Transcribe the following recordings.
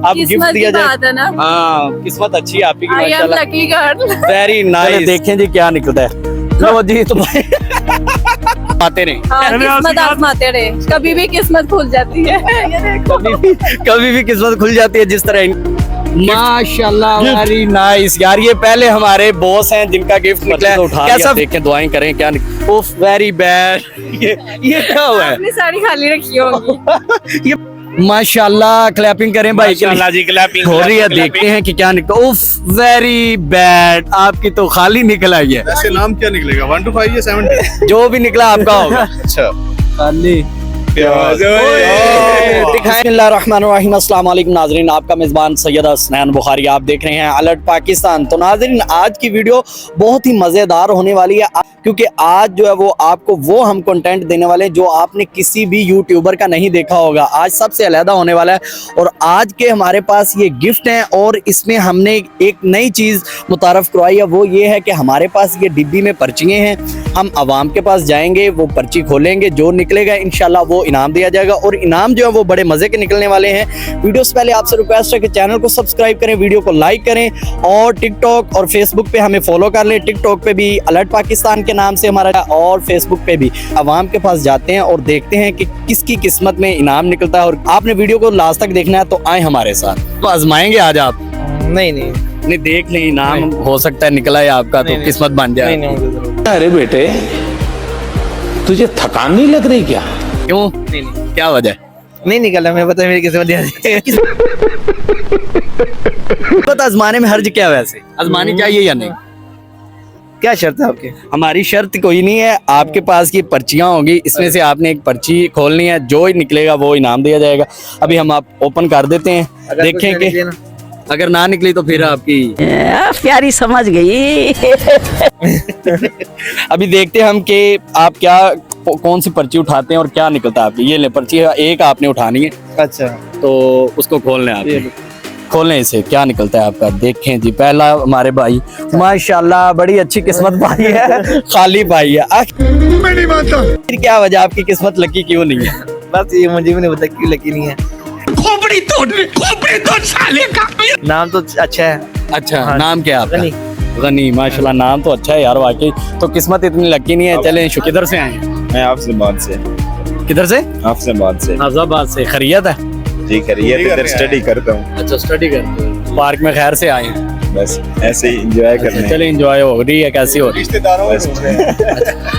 आप गिफ्ट दिया जाए। हाँ किस्मत अच्छी है आपकी माशाल्लाह, वेरी नाइस। देखें जी क्या निकलता है। लो जी तो भाई आते रहे, किस्मत आजमाते रहे, कभी भी किस्मत खुल जाती है। कभी भी किस्मत खुल जाती है जिस तरह। माशाल्लाह वेरी नाइस यार, ये पहले हमारे बॉस हैं जिनका गिफ्ट निकला है। कैसा देखें, दुआएं करें क्या ओफ वेरी बैड। ये क्या हुआ है? अपनी साड़ी खाली रखी होगी। ये माशाल्लाह क्लैपिंग करें भाई के लिए। जी क्लैपिंग हो रही है, देखते हैं कि क्या निकला। उफ वेरी बैड, आपकी तो खाली निकल आई है। ऐसे नाम क्या निकलेगा? 1 to 5 या 7? जो भी निकला आपका होगा। अच्छा खाली प्याज। बिस्मिल्लाहिर्रहमानिर्रहीम, अस्सलाम वालेकुम नाज़रीन, आपका मेज़बान सैयद हसनैन बुखारी, आप देख रहे हैं अलर्ट पाकिस्तान। तो नाज़रीन आज की वीडियो बहुत ही मज़ेदार होने वाली है, क्योंकि आज जो है वो आपको वो हम कंटेंट देने वाले हैं जो आपने किसी भी यूट्यूबर का नहीं देखा होगा। आज सबसे अलग होने वाला है और आज के हमारे पास ये गिफ्ट हैं और इसमें हमने एक नई चीज़ मुतारफ़ करवाई है। वो ये है कि हमारे पास ये डिब्बी में पर्चियाँ हैं, हम आवाम के पास जाएंगे, वो पर्ची खोलेंगे, जो निकलेगा इंशाल्लाह वो इनाम दिया जाएगा। और इनाम जो है वो बड़े मज़े के निकलने वाले हैं। वीडियो से पहले आपसे रिक्वेस्ट है कि चैनल को सब्सक्राइब करें, वीडियो को लाइक करें और टिकटॉक और फेसबुक पे हमें फॉलो कर लें। टिकटॉक पे भी अलर्ट पाकिस्तान के नाम से हमारा, और फेसबुक पे भी। आवाम के पास जाते हैं और देखते हैं कि किसकी किस्मत में इनाम निकलता है। और आपने वीडियो को लास्ट तक देखना है, तो आए हमारे साथ। तो आजमाएंगे आज आप? नहीं देख लें, इनाम हो सकता है निकला है आपका, तो किस्मत बन जाए। अरे बेटे तुझे थकान नहीं लग रही क्या? क्यों, क्या वजह? नहीं निकला, मैं पता है मेरी किस्मत। किस्मत आजमाने में हर्ज क्या, वैसे आजमानी चाहिए या नहीं? क्या शर्त है आपकी? हमारी शर्त कोई नहीं है, आपके पास ये पर्चियां होंगी, इसमें से आपने एक पर्ची खोलनी है, जो ही निकलेगा वो इनाम दिया जाएगा। अभी हम आप ओपन कर देते हैं, देखें कि अगर ना निकली तो फिर आपकी प्यारी समझ गई। अभी देखते हैं हम कि आप क्या कौन सी पर्ची उठाते हैं और क्या निकलता है आपकी। ये ले पर्ची एक आपने उठानी है। अच्छा, तो उसको खोलने आप खोलने से क्या निकलता है आपका। देखें जी, पहला हमारे भाई माशाल्लाह बड़ी अच्छी किस्मत भाई है, खाली भाई है। मैं नहीं मानता। फिर क्या वजह, आपकी किस्मत लकी क्यों नहीं है? बस ये मुझे भी नहीं पता क्यों लकी नहीं है। खोपड़ी तोड़ साले का। नाम तो अच्छा है। अच्छा, हाँ, नाम क्या है गनी। आपका? गनी, माशाल्लाह नाम तो अच्छा है यार वाकई। तो किस्मत इतनी लकी नहीं है। चलें, किधर से आए हैं? मैं आपसे बात से। किधर से? आपसे बात से। नाजाबाद से। खैरियत है? जी खैरियत, इधर स्टडी करता हूँ। अच्छा, स्टडी करते हो। पार्क में खैर से आए हैं? बस ऐसे ही एंजॉय करने। चले, एंजॉय हो रही है, कैसी हो रही है? रिश्तेदारों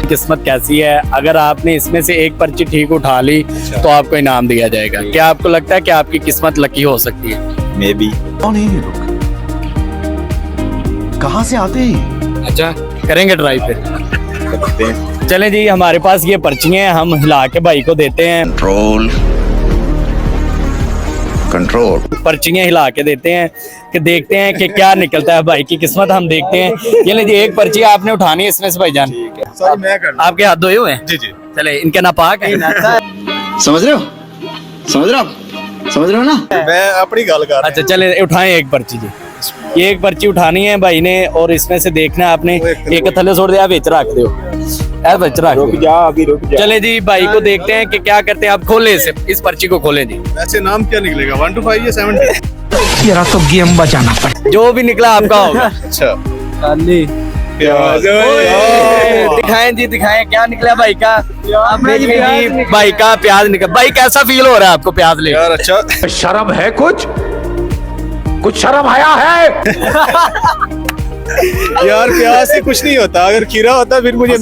किस्मत कैसी है? अगर आपने इसमें से एक पर्ची ठीक उठा ली तो आपको इनाम दिया जाएगा। क्या आपको लगता है कि आपकी किस्मत लकी हो सकती है? May be. कौन है ये लोग? कहाँ से आते हैं? अच्छा, करेंगे ट्राई फिर। करते हैं। चलें जी, हमारे पास ये पर्चियाँ हैं, हम हिला के भाई को देते हैं। कंट्रोल पर्चियाँ हिला के देते हैं कि देखते हैं कि क्या निकलता है। भाई की किस्मत हम देखते हैं। ये लीजिए, एक पर्ची आपने उठानी है इसमें से भाईजान। सॉरी मैं कर। आपके हाथ धोए हुए हैं? जी जी। चले, इनके नापाक है। समझ रहे हो ना? मैं अपनी गल कर। अच्छा चले, उठाएं एक पर्ची जी। ये एक पर्ची उठानी है भाई ने और इसमें से देखना है आपने। एक थले छोड़ दिया, बेच रख दो, रख रुक दो। जा, अभी रुक जा। चले जी, भाई को देखते हैं कि क्या करते हैं। आप खोले इसे, इस पर्ची को खोले जी। ऐसे नाम क्या निकलेगा? 1 to 5 या 7? तेरा तो गेम बचाना पड़ेगा। जो भी निकला आपका होगा। अच्छा प्याज। दिखाएं जी, दिखाएं क्या निकला भाई का। आपने जी भाई का प्याज निकला। भाई कैसा फील हो रहा है आपको प्याज ले? यार अच्छा। शर्म है? कुछ शर्म आया है? यार प्याज से कुछ नहीं होता, अगर खीरा होता फिर मुझे।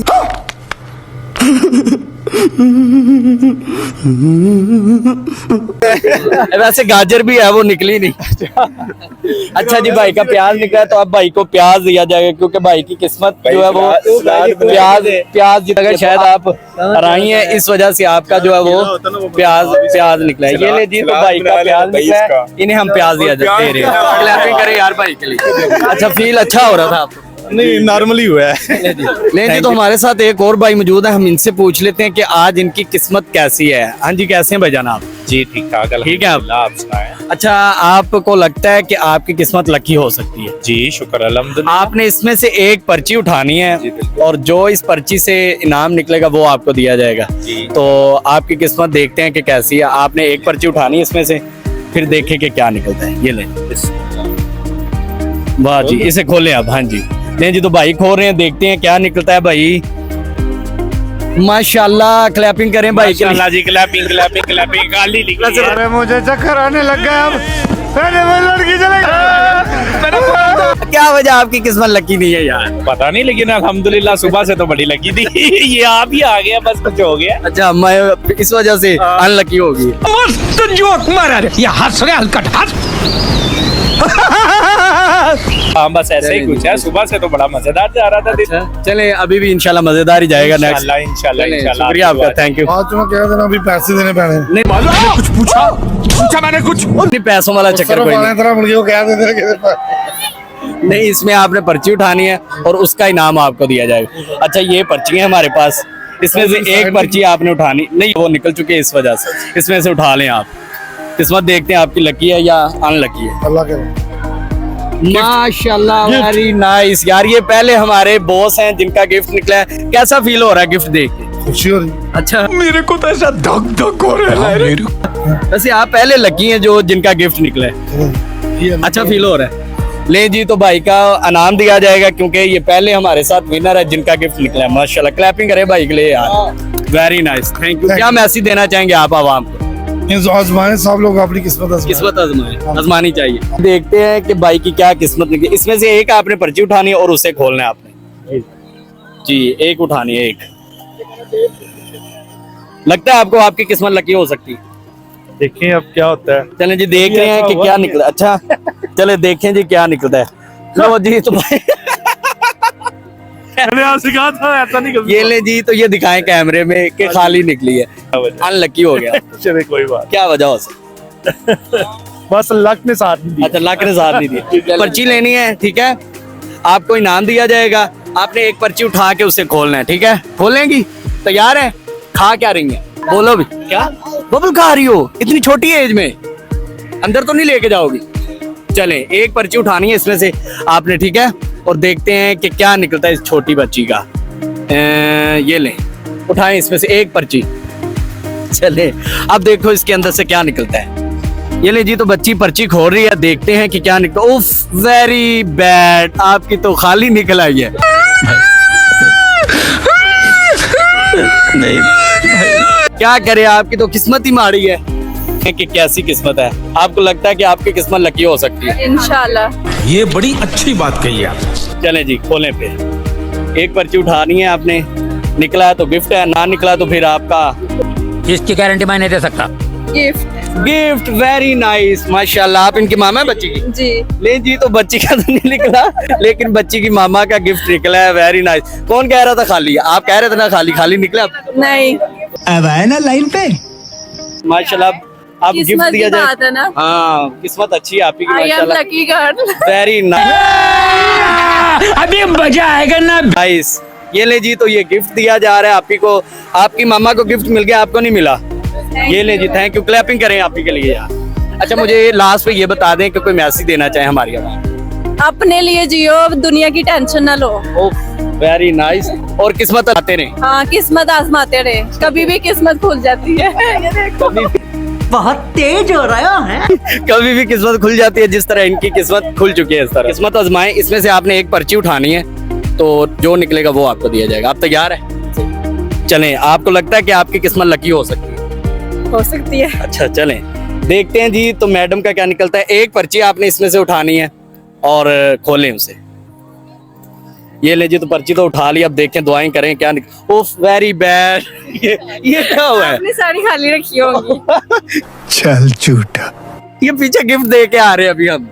वैसे गाजर भी है, वो निकली नहीं। अच्छा जी, भाई का प्याज निकला है, तो अब भाई को प्याज दिया जाएगा, क्योंकि भाई की किस्मत जो है वो प्याज जितना शायद आप हराई है, इस वजह से आपका जो है वो प्याज निकला है। ये ले जी, तो भाई का प्याज निकला है, इन्हें हम प्याज दे रहे हैं। क्लैपिंग करें यार भाई के लिए। अच्छा, फील अच्छा हो रहा था आपको? नहीं, नॉर्मली हुआ है। लेकिन जी, तो हमारे साथ एक और भाई मौजूद है, हम इनसे पूछ लेते हैं कि आज इनकी किस्मत कैसी है। हाँ जी, कैसे हैं भाईजान आप? जी ठीक ठाक, ठीक है आप सुनाएं। अच्छा, आपको लगता है कि आपकी किस्मत लकी हो सकती है? जी शुक्र अल्हम्दुलिल्लाह। आपने इसमें से एक पर्ची उठानी है जी, बिल्कुल। और जो इस पर्ची से इनाम निकलेगा वो आपको दिया जाएगा। जी। तो आपकी किस्मत देखते हैं कि कैसी है। आपने एक पर्ची उठानी है इसमें से, फिर देखें कि क्या निकलता है। ये लें वाह जी, इसे खोलें आप। हाँ जी, नहीं जी, तो भाई खोल रहे हैं, देखते हैं क्या निकलता है भाई। माशाल्लाह, क्लैपिंग करें भाई के लिए। माशाल्लाह जी, क्लैपिंग क्लैपिंग क्लैपिंग। गाली निकली। अरे मुझे चक्कर आने लग गया अब। अरे वो लड़की चले गई। क्या वजह आपकी किस्मत लकी नहीं है यार? पता नहीं, लेकिन अल्हम्दुलिल्लाह सुबह से तो बड़ी लगी थी। ये आप ही आ गया, बस कुछ हो गया। अच्छा, मैं इस वजह से अनलकी होगी। मस्त जोक मारा रे, ये हंस रहे हलकट हंस। हाँ, बस ऐसा ही कुछ है। सुबह से तो बड़ा मजेदार जा रहा था दिन। चले, अभी भी इंशाल्लाह मजेदार ही जाएगा नेक्स्ट। इंशाल्लाह इंशाल्लाह चलें, इंशाल्लाह। शुक्रिया आपका, थैंक यू। आज तुम्हें कह देना अभी पैसे देने पैने। नहीं मालूम, आपने कुछ पूछा मैंने कुछ नहीं, पैसों वाला चक्कर कोई नहीं। तरह मुर्गी को कह देते नहीं, इसमें आपने पर्ची उठानी है और उसका इनाम आपको दिया जाएगा। अच्छा, ये पर्ची है हमारे पास, इसमें से एक पर्ची आपने उठानी नहीं, वो निकल चुकी है इस वजह से। इसमें से उठा लें आप, किस्मत देखते हैं आपकी लकी है या अनलकी है। अल्लाह के माशाल्लाह, वेरी नाइस यार। ये पहले हमारे बॉस हैं जिनका गिफ्ट निकला है। कैसा फील हो रहा है गिफ्ट देख के? खुशी हो रही। अच्छा, मेरे को तो ऐसा धक धक हो रहा है। वैसे आप पहले लकी हैं जो जिनका गिफ्ट निकला है। अच्छा फील हो रहा है। ले जी, तो भाई का इनाम दिया जाएगा क्योंकि ये पहले हमारे साथ विनर है जिनका गिफ्ट निकला है। माशाल्लाह, क्लैपिंग करें भाई के लिए यार। Very nice, thank you. क्या मैसेज देना चाहेंगे आप आवाम को? आजमाए सब लोग अपनी किस्मत आजमाएं। किस्मत आजमाए, आजमानी चाहिए। देखते हैं कि भाई की क्या किस्मत निकली। इसमें से एक आपने पर्ची उठानी है और उसे खोलना है आपने। जी, एक उठानी है, एक। लगता है आपको आपकी किस्मत लकी हो सकती है। देखिए अब क्या होता है। चलें जी, देख रहे हैं कि क्या निकला। अच्छा, चले देखें जी क्या निकलता है। लो जी, तो भाई मैंने आपसे कहा था ऐसा नहीं कभी। ये ले जी, तो ये दिखाएं कैमरे में कि खाली निकली है, अनलकी हो गया। चले, कोई बात। क्या वजह हो सकती? बस लक ने साथ नहीं दिया। अच्छा, लक ने साथ नहीं दी। पर्ची लेनी है, ठीक है, आपको इनाम दिया जाएगा। आपने एक पर्ची उठा के उसे खोलना है, ठीक है? खोलेंगी? तैयार है? खा क्या रही है? बोलो भी। क्या बबल खा रही हो इतनी छोटी एज में? अंदर तो नहीं लेके जाओगी? चलें, एक पर्ची उठानी है इसमें से आपने, ठीक है? और देखते हैं कि क्या निकलता है इस छोटी बच्ची का। ये लें, उठाएं इसमें से एक पर्ची। चले, अब देखो इसके अंदर से क्या निकलता है। ये ले जी, तो बच्ची पर्ची खोल रही है, देखते हैं कि क्या निकलता। उफ, वेरी बैड, आपकी तो खाली निकल आई है। नहीं, क्या करे, आपकी तो किस्मत ही माड़ी है। कि कैसी किस्मत है? आपको लगता है कि आपकी किस्मत लकी हो सकती है? इंशाल्लाह। ये बड़ी अच्छी बात कही आप। चले जी, खोलें फिर। एक पर्ची उठानी है आपने, निकला है तो गिफ्ट है, ना निकला तो फिर आपका। इसकी गारंटी मैं नहीं दे सकता। गिफ्ट। गिफ्ट, वेरी नाइस, माशाल्लाह। आप इनकी मामा है बच्ची की? जी। ले जी, तो बच्ची का तो नहीं निकला, लेकिन बच्ची की मामा का गिफ्ट निकला है। Very nice. कौन कह रहा था खाली? आप कह रहे थे ना खाली, खाली निकला। नहीं, अब आए ना लाइन पे। माशाल्लाह, आप गिफ्ट किस्मत दिया की बात जाए। है ना। हाँ, किस्मत अच्छी है आपकी, आई एम माशाल्लाह। Lucky girl. वेरी अभी मजा आएगा ना। नाइस। ये ले जी, तो ये गिफ्ट दिया जा रहा है आपकी को। आपकी मामा को गिफ्ट मिल गया, आपको नहीं मिला। ये ले जी, थैंक यू। क्लैपिंग करें आपकी के लिए यार। अच्छा, मुझे लास्ट पे ये बता दें कि कोई मैसेज देना चाहे हमारी आवाम। अपने लिए जियो, अब दुनिया की टेंशन ना लो। Very nice. और किस्मत आते रहे। हाँ, किस्मत आजमाते रहे, कभी भी किस्मत खुल जाती है। ये देखो। बहुत तेज हो रहा है। कभी भी किस्मत खुल जाती है, जिस तरह इनकी किस्मत खुल चुकी है इस तरह। किस्मत आजमाएं, इसमें से आपने एक पर्ची उठानी है, तो जो निकलेगा वो आपको दिया जाएगा। आप तैयार है? चलें, आपको लगता है कि आपकी किस्मत लकी हो सकती है? हो सकती है। अच्छा, चलें देखते हैं जी, तो मैडम का क्या निकलता है। एक पर्ची आपने इसमें से उठानी है और खोलें उसे। ये ले जी, तो पर्ची तो उठा ली, अब देखें, दुआएं करें क्या उफ, वेरी बैड। ये क्या हुआ है? अपनी साड़ी खाली रखी होगी। चल झूठा। ये पीछे गिफ्ट दे के आ रहे हैं अभी हम।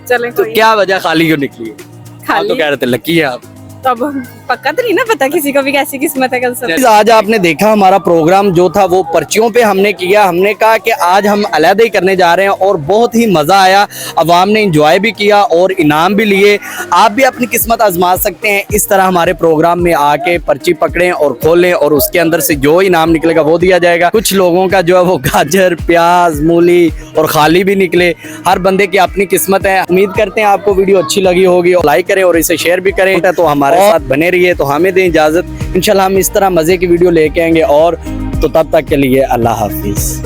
चलें, तो कोई क्या वजह खाली क्यों निकली है? आप खाली तो कह रहे थे लकी है आप। तब पक्का तो नहीं ना पता किसी को भी कैसी किस्मत है कल सब। आज आपने देखा हमारा प्रोग्राम जो था वो पर्चियों पे हमने किया। हमने कहा कि आज हम अलग ही करने जा रहे हैं और बहुत ही मज़ा आया। अवाम ने इंजॉय भी किया और इनाम भी लिए। आप भी अपनी किस्मत आजमा सकते हैं इस तरह हमारे प्रोग्राम में आके पर्ची पकड़ें और खोलें और उसके अंदर से जो इनाम निकलेगा वो दिया जाएगा। कुछ लोगों का जो है वो गाजर, प्याज, मूली और खाली भी निकले। हर बंदे की अपनी किस्मत है। उम्मीद करते हैं आपको वीडियो अच्छी लगी होगी। लाइक करें और इसे शेयर भी करें। तो हमारे साथ बने रहिए। तो हमें दें इजाजत, इंशाल्लाह हम इस तरह मजे की वीडियो लेके आएंगे। और तो तब तक के लिए अल्लाह हाफिज।